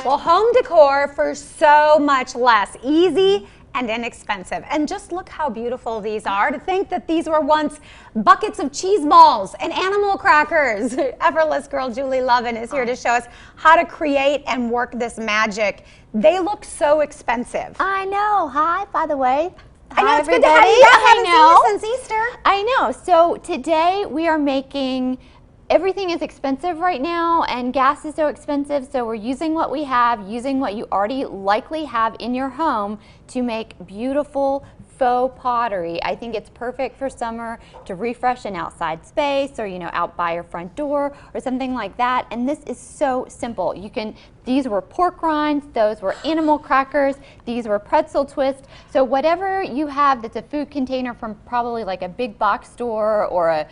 Well, home decor for so much less. Easy and inexpensive. And just look how beautiful these are. To think that these were once buckets of cheese balls and animal crackers. Effortless girl Julie Loven is here to show us how to create and work this magic. They look so expensive. I know. Hi, by the way. I know, Hi, it's everybody. good to have you back. I haven't seen you since Easter. I know. So today we are making, everything is expensive right now and gas is so expensive, so we're using what we have, using what you already likely have in your home to make beautiful faux pottery. I think it's perfect for summer to refresh an outside space, or out by your front door or something like that. And this is so simple. These were pork rinds, those were animal crackers, these were pretzel twists. So whatever you have that's a food container from probably like a big box store or a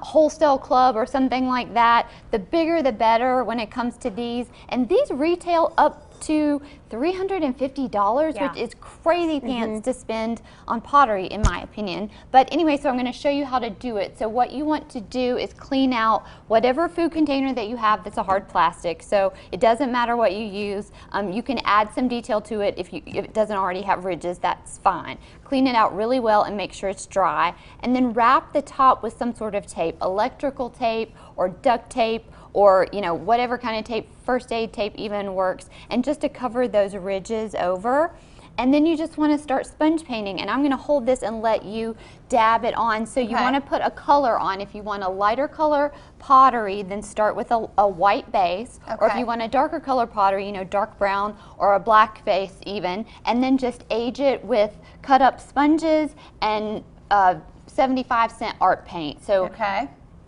wholesale club or something like that, the bigger the better when it comes to these. And these retail up to $350, which is crazy pants to spend on pottery, in my opinion. But anyway, so I'm going to show you how to do it. So what you want to do is clean out whatever food container that you have that's a hard plastic. So it doesn't matter what you use. You can add some detail to it if it doesn't already have ridges. That's fine. Clean it out really well and make sure it's dry. And then wrap the top with some sort of tape, electrical tape or duct tape, or whatever kind of tape, first aid tape even works, and just to cover those ridges over. And then you just want to start sponge painting, and I'm going to hold this and let you dab it on. So you want to put a color on. If you want a lighter color pottery, then start with a white base, or if you want a darker color pottery, dark brown or a black base even, and then just age it with cut up sponges and 75-cent art paint. So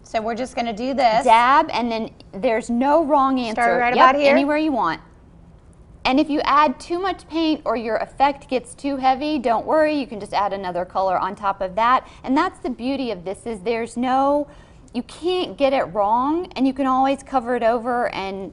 so we're just going to do this. Dab, and then there's no wrong answer. Start right about here? Anywhere you want. And if you add too much paint or your effect gets too heavy, don't worry, you can just add another color on top of that. And that's the beauty of this, is you can't get it wrong, and you can always cover it over. And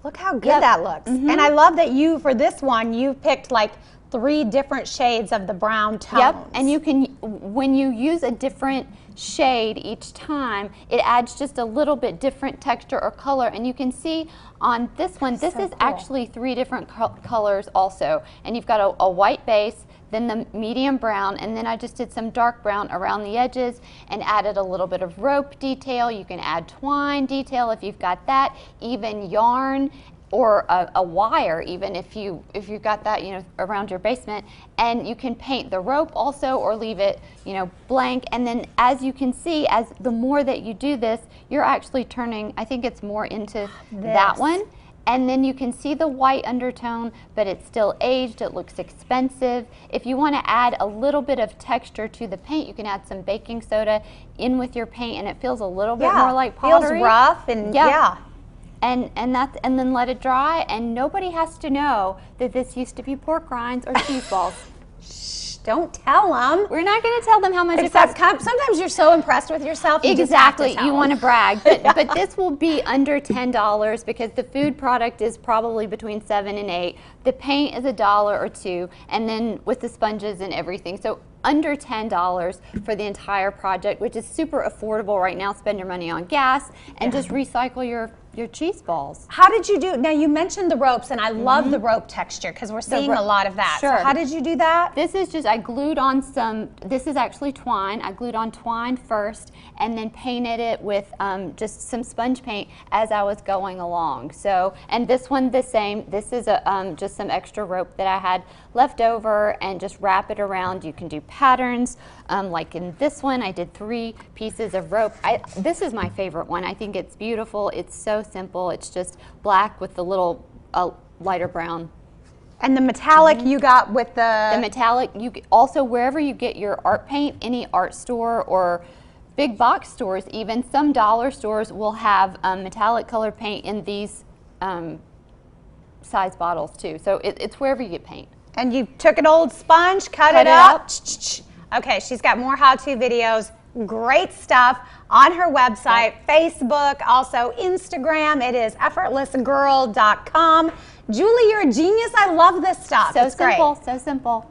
look how good that looks. And I love that for this one, you picked like 3 different shades of the brown tones. And you can, when you use a different shade each time, it adds just a little bit different texture or color. And you can see on this one, this is actually 3 different colors also. And you've got a white base, then the medium brown, and then I just did some dark brown around the edges and added a little bit of rope detail. You can add twine detail if you've got that, even yarn, or a wire, even if you've got that around your basement. And you can paint the rope also, or leave it blank. And then, as you can see, the more that you do this, you're actually turning, I think it's more into that one. And then you can see the white undertone, but it's still aged. It looks expensive. If you want to add a little bit of texture to the paint, you can add some baking soda in with your paint, and it feels a little bit more like pottery. Feels rough and And then let it dry, and nobody has to know that this used to be pork rinds or cheese balls. Shh, don't tell them. We're not going to tell them how much it costs. Sometimes you're so impressed with yourself. Exactly, you want to brag. But this will be under $10 because the food product is probably between $7 and $8. The paint is $1 or $2, and then with the sponges and everything. So under $10 for the entire project, which is super affordable right now. Spend your money on gas and just recycle your cheese balls. How did you do? Now you mentioned the ropes, and I love the rope texture because we're seeing a lot of that. Sure. So how did you do that? This is just, I glued on this is actually twine. I glued on twine first and then painted it with just some sponge paint as I was going along. So, and this one the same. This is just some extra rope that I had left over, and just wrap it around. You can do patterns. Like in this one, I did 3 pieces of rope. This is my favorite one. I think it's beautiful. It's so simple. It's just black with the little lighter brown. And the metallic you got with the metallic, you also, wherever you get your art paint, any art store or big box stores, even some dollar stores will have metallic colored paint in these size bottles too. So it's wherever you get paint. And you took an old sponge, cut it up. Okay, she's got more how-to videos, great stuff on her website, Facebook, also Instagram. It is effortlessgirl.com. Julie, you're a genius. I love this stuff. So simple, so simple.